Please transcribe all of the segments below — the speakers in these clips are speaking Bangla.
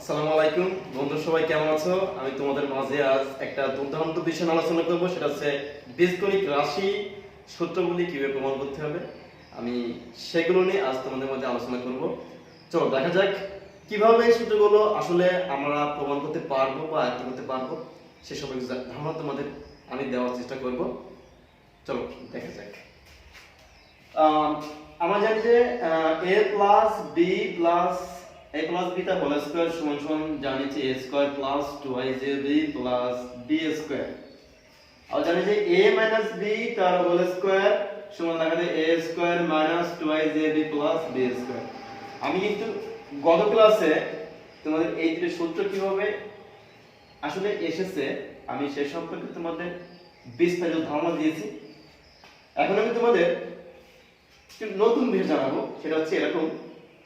আসসালামু আলাইকুম বন্ধু, সবাই কেমন আছো? আমি তোমাদের মাঝে আজ একটা দুর্দান্ত বিষয় নিয়ে আলোচনা করব, সেটা হচ্ছে বীজগণিত রাশি সূত্রগুলি কিভাবে প্রমাণ করতে হবে। আমি সেগুলো নিয়ে আজ তোমাদের মধ্যে আলোচনা করব। চলো দেখা যাক কিভাবে এই সূত্রগুলো আসলে আমরা প্রমাণ করতে পারবো বা আয়ত্ত করতে পারবো, সেসব ধারণা তোমাদের আমি দেওয়ার চেষ্টা করব। চলো দেখা যাক। আমরা জানি যে a plus B plus a plus B তার হোল স্কয়ার সমান সমান জানি যে a square plus 2ab plus b square. আর জানি যে a মাইনাস b তার হোল স্কয়ার সমান লেখা যায় a square minus 2ab plus b square. আমি কিন্তু গত ক্লাসে তোমাদের এই দুটো সূত্র কিভাবে আসলে এসেছে আমি সেই সম্পর্কে তোমাদের বিস্তারিত ধারণা দিয়েছি। এখন আমি তোমাদের নতুন বিষয় জানাবো, সেটা হচ্ছে এরকম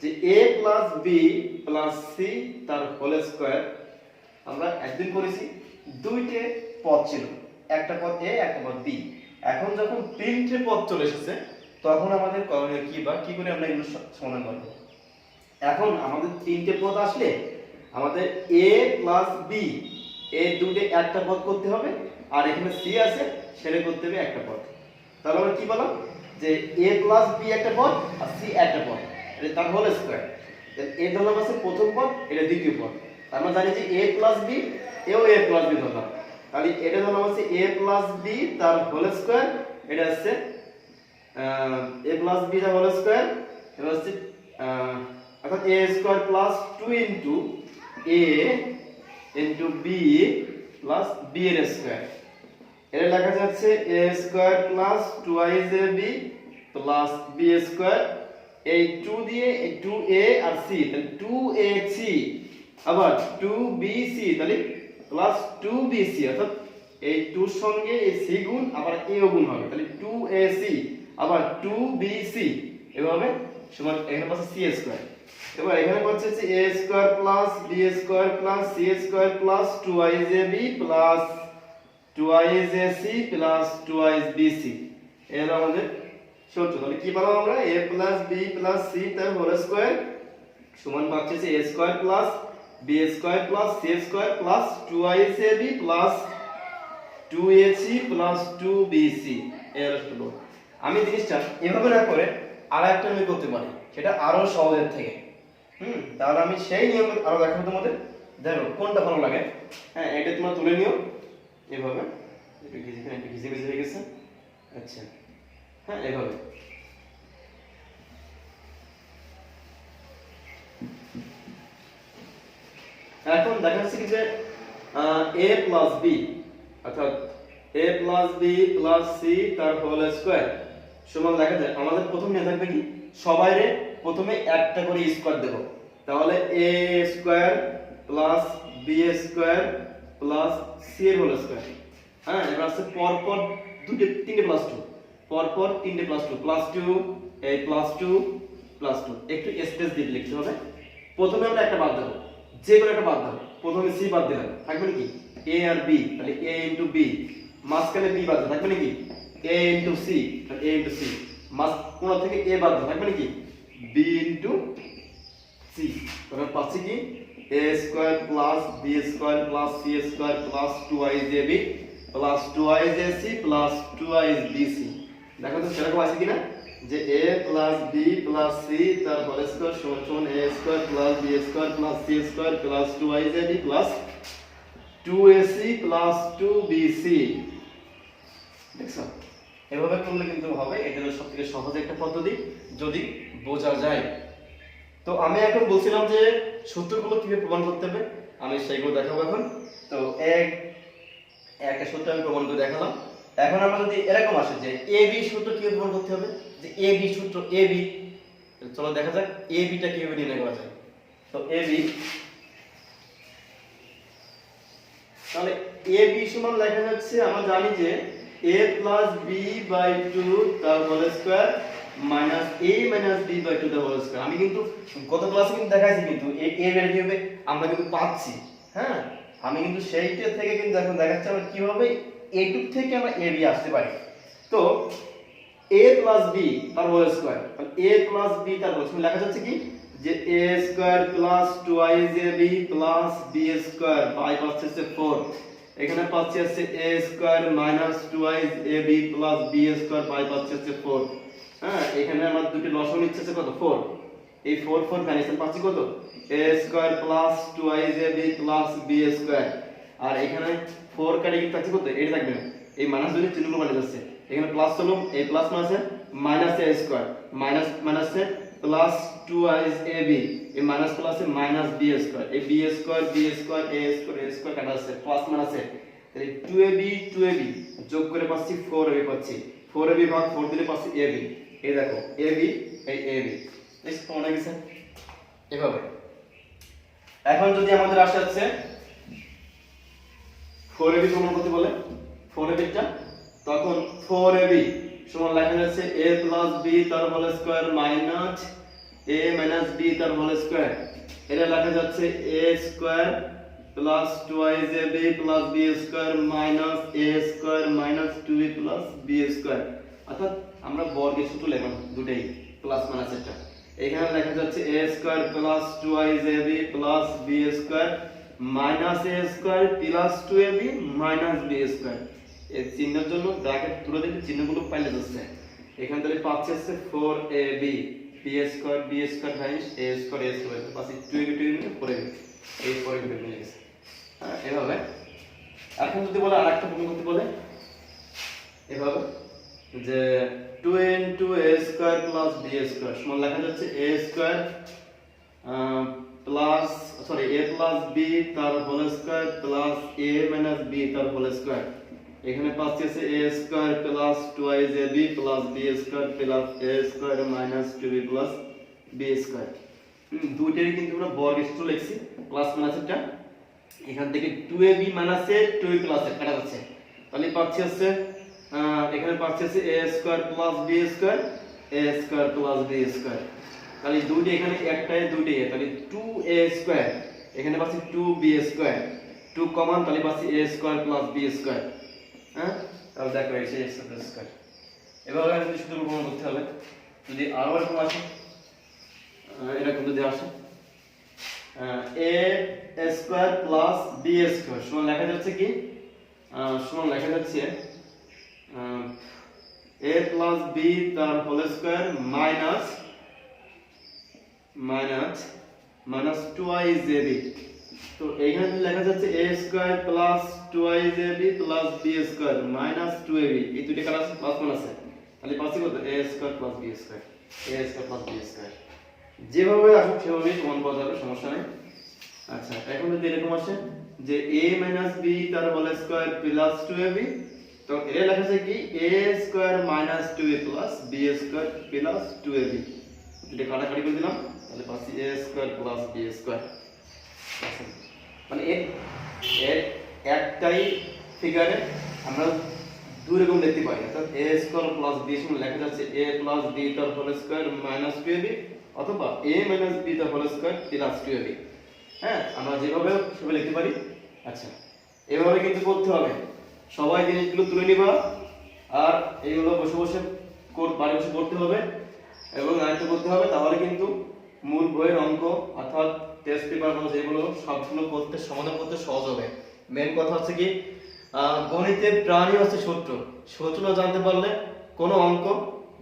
যে a plus B plus c তার হোল স্কয়ার। আমরা একদিন করেছি, দুইটে পদ ছিল, একটা পদ a একটা পদ b। এখন যখন তিনটে পদ চলে এসেছে তখন আমাদের করণীয় কি বা কি করে আমরা এগুলো সমাধান করব। এখন আমাদের তিনটে পদ আসলে আমাদের a প্লাস বি এই দুটো একটা পদ করতে হবে, আর এখানে c আছে সেটা করতে হবে একটা পদ। তাহলে আমরা কি বললাম যে a প্লাস b একটা পদ আর c একটা পদ, এটা তার হোল স্কয়ার। এ ধরলাম আছে প্রথম পদ, এটা দ্বিতীয় পদ। আমরা জানি যে a প্লাস b এও a প্লাস b ধরলাম, তাহলে এটা ধরলাম আছে a প্লাস b তার হোল স্কয়ার। এটা আছে a প্লাস b তার হোল স্কয়ার। এটা হচ্ছে অর্থাৎ a square plus 2 into a into b plus b এর স্কয়ার। এটা লেখা যাচ্ছে a square plus 2ab plus b square. এই 2 দিয়ে এই 2a আর c, তাহলে 2ac আবার 2bc, তাহলে প্লাস 2bc, অর্থাৎ এই 2 এর সঙ্গে এই c গুণ আবার a ও গুণ হবে, তাহলে 2ac আবার 2bc এভাবে সমান এখানে পাচ্ছে c স্কয়ার। এবার এখানে পাচ্ছে যে a square plus b square plus c square plus 2ab plus 2ac plus 2bc এর আমাদের সূত্র। তাহলে কি পেলাম আমরা a plus b plus c তার হোল স্কয়ার সমান পাচ্ছি যে a square plus b square plus c square plus 2ac plus 2ac plus 2bc এর সূত্র। আমি জিনিসটা এভাবে না করে আরেকটা আমি করতে পারি, সেটা আরো সহজের থেকে। তাহলে আমি সেই নিয়ম আরো দেখাবো তোমাদের, দেখো কোনটা ভালো লাগে। হ্যাঁ, এটা তোমরা তুলে নিও এভাবে, একটু ঘিসে হয়ে গেছে। আচ্ছা, হ্যাঁ এভাবে। এখন দেখা যাচ্ছে কি যে a প্লাস b অর্থাৎ a plus b plus c তার হোল স্কয়ার সমান দেখা যায় আমাদের প্রথম নিয়ে থাকবে কি সবাইরে প্রথমে একটা করে স্কয়ার দেব। তাহলে a square plus b square plus c এর হোল স্কয়ার। হ্যাঁ, এবার আছে পর পর তিনটে প্লাস 2, পর পর তিনটে প্লাস 2 প্লাস 2 এই প্লাস 2 প্লাস 2 একটু স্পেস দিয়ে লিখতে হবে। প্রথমে আমরা একটা বাদ দেব, যে কোনো একটা বাদ দেব। প্রথমে c বাদ দিলাম, থাকবে নাকি a আর b, তাহলে a ইনটু b। মাঝখানে b বাদ থাকবে নাকি a ইনটু c, তাহলে a ইনটু c। মাঝ কোণ থেকে a বাদ থাকবে নাকি b ইনটু c। তাহলে পাচ্ছি কি a square plus b square plus c square plus 2ab plus 2ac plus 2bc। দেখো তো সেরকম আছে কিনা যে a plus b plus c তার হোল স্কয়ার সমান সমান a square plus b square plus c square plus 2ab plus 2ac plus 2bc। দেখছো, এভাবে করলে কিন্তু হবে। এটা হলো সবথেকে সহজ একটা পদ্ধতি যদি বোঝা যায়। তো আমি এখন বলছিলাম যে সূত্রগুলো কিভাবে প্রমাণ করতে হবে, আমি সেইগুলো দেখাবো এখন। তো একটা সূত্র আমি প্রমাণ করে দেখালাম। এখন আমরা যদি এরকম আসে যে এ বি সূত্র কিভাবে প্রমাণ করতে হবে, যে এ বি সূত্র এ বি, চলো দেখা যাক এ বিটা কিভাবে নির্ণয় করা যায়। তো এ বি, তাহলে এ বি সমান লেখা যাচ্ছে আমরা জানি যে a প্লাস বি বাই 2 তার whole square minus a minus b by 2 তার হোল স্কয়ার। আমি কিন্তু গত ক্লাসে কিন্তু দেখাইছি কিন্তু এ এর কিভাবে আমরা কিন্তু পাচ্ছি। হ্যাঁ, আমি কিন্তু সেইটা থেকে কিন্তু এখন দেখাচ্ছি আমরা কিভাবে a2 থেকে আমরা a b আসতে পারি। তো a প্লাস b তার হোল স্কয়ার, তাহলে a প্লাস b তার হোল স্কয়ার লেখা যাচ্ছে কি যে a square plus 2ab plus b square by পাচ্ছে 4, এখানে পাচ্ছি আছে a square minus 2ab plus b square by পাচ্ছে 4। হ্যাঁ, এখানে আমার দুটি লসাগু নিচ্ছে কত 4, এই 4 4 ভ্যানিশন পাচ্ছি কত a square plus 2ab plus b square, আর এখানে 4 কাটি কি থাকছে কত এটা থাকবে না, এই মাইনাস দুটি চিহ্নগুলো পাল্টে যাচ্ছে, এখানে প্লাস হলো a প্লাস মাইনাসে মাইনাস a স্কয়ার মাইনাস মাইনাসে প্লাস 2ab, এই মাইনাস প্লাসে মাইনাস b স্কয়ার, এই b square b square a square a square কাটা আছে প্লাস মাইনাসে, তাহলে 2ab যোগ করে পাচ্ছি 4ab পাচ্ছি, 4ab ভাগ 4 দিলে পাচ্ছি ab, এই দেখো ab এই ab এই প্রমাণ গেছে এভাবে। এখন যদি আমাদের আসে আছে 4ab প্রমাণ করতে বলে 4ab টা, তখন 4ab সমান লেখা যাচ্ছে a প্লাস b তার whole square minus a minus b তার হোল স্কয়ার, এটা লেখা যাচ্ছে a square plus 2ab plus b square minus a square minus 2b plus b square, অর্থাৎ আমরা বর্গের সূত্র লিখলাম দুটেই প্লাস মাইনাস এটা, এখানে লেখা যাচ্ছে a square plus 2ab plus b square minus a square plus 2ab minus b square, এই চিহ্নের জন্য ব্র্যাকেট তুলে দিলে চিহ্নগুলো পাল্টে যাচ্ছে, এখান থেকে পাচ্ছে আছে 4ab b square b square vanish a square a square পাচ্ছি 2ab 2ab 4ab, এই 4ab মিলে গেছে। হ্যাঁ, এভাবে। এখন যদি বলে আরেকটা প্রমাণ করতে বলে এভাবে যে 2 into a square plus b square সমান লেখা যাচ্ছে a square plus sorry a plus b তার whole square plus a minus b তার হোল স্কয়ার, এখানে পাচ্ছি আছে a square plus 2ab plus b square plus a square minus 2b plus b square, দুইটারই কিন্তু আমরা বর্গের সূত্র লিখছি প্লাস মাইনাসটা, এখান থেকে 2ab মাইনাসে 2b প্লাসে কাটা যাচ্ছে, তাহলে পাচ্ছি আছে এখানে পাচ্ছি আছে a square plus b square a square plus b square, তাহলে দুইটা এখানে একটাই দুইটাই, তাহলে 2a স্কয়ার এখানে পাচ্ছি 2b স্কয়ার 2 কমন, তাহলে পাচ্ছি a square plus b square. হ্যাঁ, তাহলে দেখো এই যে স্কয়ার, এভাবে যদি সূত্র প্রমাণ করতে হবে, যদি আরো এরকম আসে এরকম যদি আসে a square plus b square সমান লেখা যাচ্ছে কি সমান লেখা যাচ্ছে a প্লাস b তার whole square minus minus minus 2ab, তো এখানে লেখা যাচ্ছে a square plus 2ab plus b square minus 2ab, এই দুটো কাটা আছে প্লাস মান আছে, তাহলে পাচ্ছি কত a square plus b square a square plus b square, যেভাবে আসুক সেভাবেই প্রমাণ করা যাবে, সমস্যা নেই। আচ্ছা, এখন যদি এরকম আসে যে a মাইনাস b তার হোল স্কয়ার প্লাস 2ab, তো এটা লেখা আছে কি a square minus 2a plus b square plus 2ab, এটা কাটাকাটি করে দিলাম, তাহলে পাচ্ছি a square plus b square, মানে এর একটাই ফিগারে আমরা দুই রকম দেখতে পাই, অর্থাৎ a স্কয়ার প্লাস b সমান লেখা যাচ্ছে a প্লাস b তার হোল স্কয়ার মাইনাস 2ab অথবা a মাইনাস b তার হোল স্কয়ার প্লাস 2ab। হ্যাঁ, আমরা যেভাবে সেভাবে লিখতে পারি। আচ্ছা, এভাবে কিন্তু করতে হবে, সবাই জিনিসগুলো তুলে নিবা, আর এইগুলো বসে বসে বাড়ি বসে করতে হবে এবং আয়ত্ত করতে হবে, তাহলে কিন্তু মূল বইয়ের অঙ্ক অর্থাৎ টেস্ট পেপারগুলো যেগুলো সবগুলো করতে সমাধান করতে সহজ হবে। মেন কথা হচ্ছে কি গণিতের প্রাণী হচ্ছে সূত্র, সূত্র জানতে পারলে কোনো অঙ্ক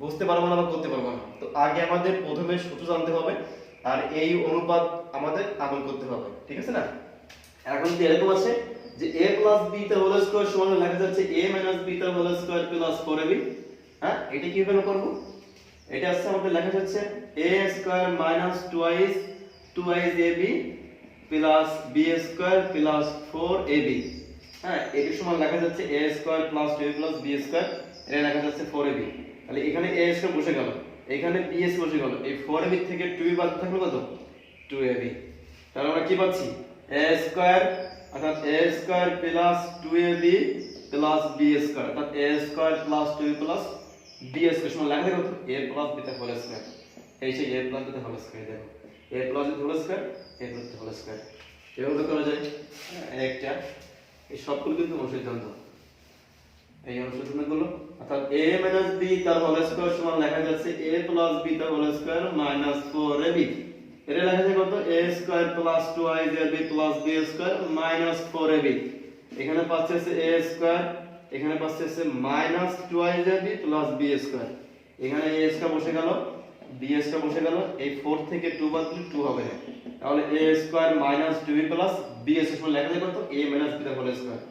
বুঝতে পারবো না বা করতে পারবো না, তো আগে আমাদের প্রথমে সূত্র জানতে হবে আর এই অনুপাত আমাদের আমল করতে হবে, ঠিক আছে না। এখন যদি এরকম আছে যে a প্লাস b তার হোল স্কয়ার সমান লেখা যাচ্ছে a মাইনাস b তার হোল স্কয়ার প্লাস 4ab, হ্যাঁ এটা কিভাবে করব, এটা আছে আমাদের লেখা যাচ্ছে a square minus 2ab plus b square plus 4ab, হ্যাঁ এর সমান লেখা যাচ্ছে a square plus 2ab plus b square, এটা লেখা যাচ্ছে 4ab, তাহলে এখানে a স্কয়ার বসে গেল, এখানে b স্কয়ার বসে গেল, এই 4ab থেকে 2b বাদ থাকলো কত 2ab, তাহলে আমরা কি পাচ্ছি a স্কয়ার অর্থাৎ a square plus 2ab plus b square অর্থাৎ a square plus 2b plus b square সমান লেখা দেখো a প্লাস b তার হোল স্কয়ার, এই সেই a প্লাস b তার হোল স্কয়ার, দেখো a plus b whole square a plus b whole square, এভাবে করা যায় একটা, এই সবগুলো কিন্তু অনুসিদ্ধান্ত, এই অনুসিদ্ধান্তগুলো অর্থাৎ a b তার হোল স্কয়ার সমান লেখা যাচ্ছে a প্লাস b তার হোল স্কয়ার মাইনাস 4ab, এটা লেখা যায় কত a square plus 2ab plus b square minus 4ab। এখানে পাচ্ছে হচ্ছে a স্কয়ার, এখানে পাচ্ছে হচ্ছে minus 2ab plus b square. এখানে a স্কয়ার বসে গেল, b স্কয়ার বসে গেল, এই 4 থেকে 2 বাদ দিলে 2 হবে না, তাহলে a square minus 2b plus b square লেখা যায় কত a minus b whole square,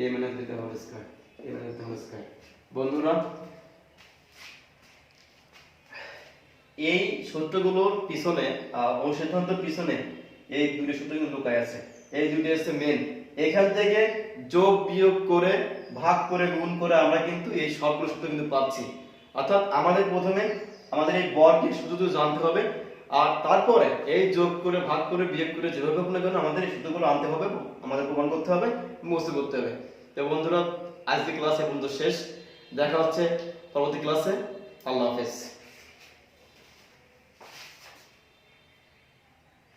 a minus b whole square, a minus b whole square. বন্ধুরা এই সূত্রগুলোর পিছনে অনুসিদ্ধান্তের পিছনে এই দুটো সূত্র কিন্তু লুকায় আছে, এই দুটো হচ্ছে মেন। এখান থেকে যোগ বিয়োগ করে ভাগ করে গুণ করে আমরা কিন্তু এই সবগুলো সূত্র কিন্তু পাচ্ছি। অর্থাৎ আমাদের প্রথমে আমাদের এই বর্গের সূত্রগুলো জানতে হবে, আর তারপরে এই যোগ করে ভাগ করে বিয়োগ করে যেভাবে হোক না কেন আমাদের এই সূত্রগুলো আনতে হবে, আমাদের প্রমাণ করতে হবে, মুখস্থ করতে হবে। তো বন্ধুরা আজকের ক্লাস এখন তো শেষ, দেখা হচ্ছে পরবর্তী ক্লাসে। আল্লাহ হাফেজ।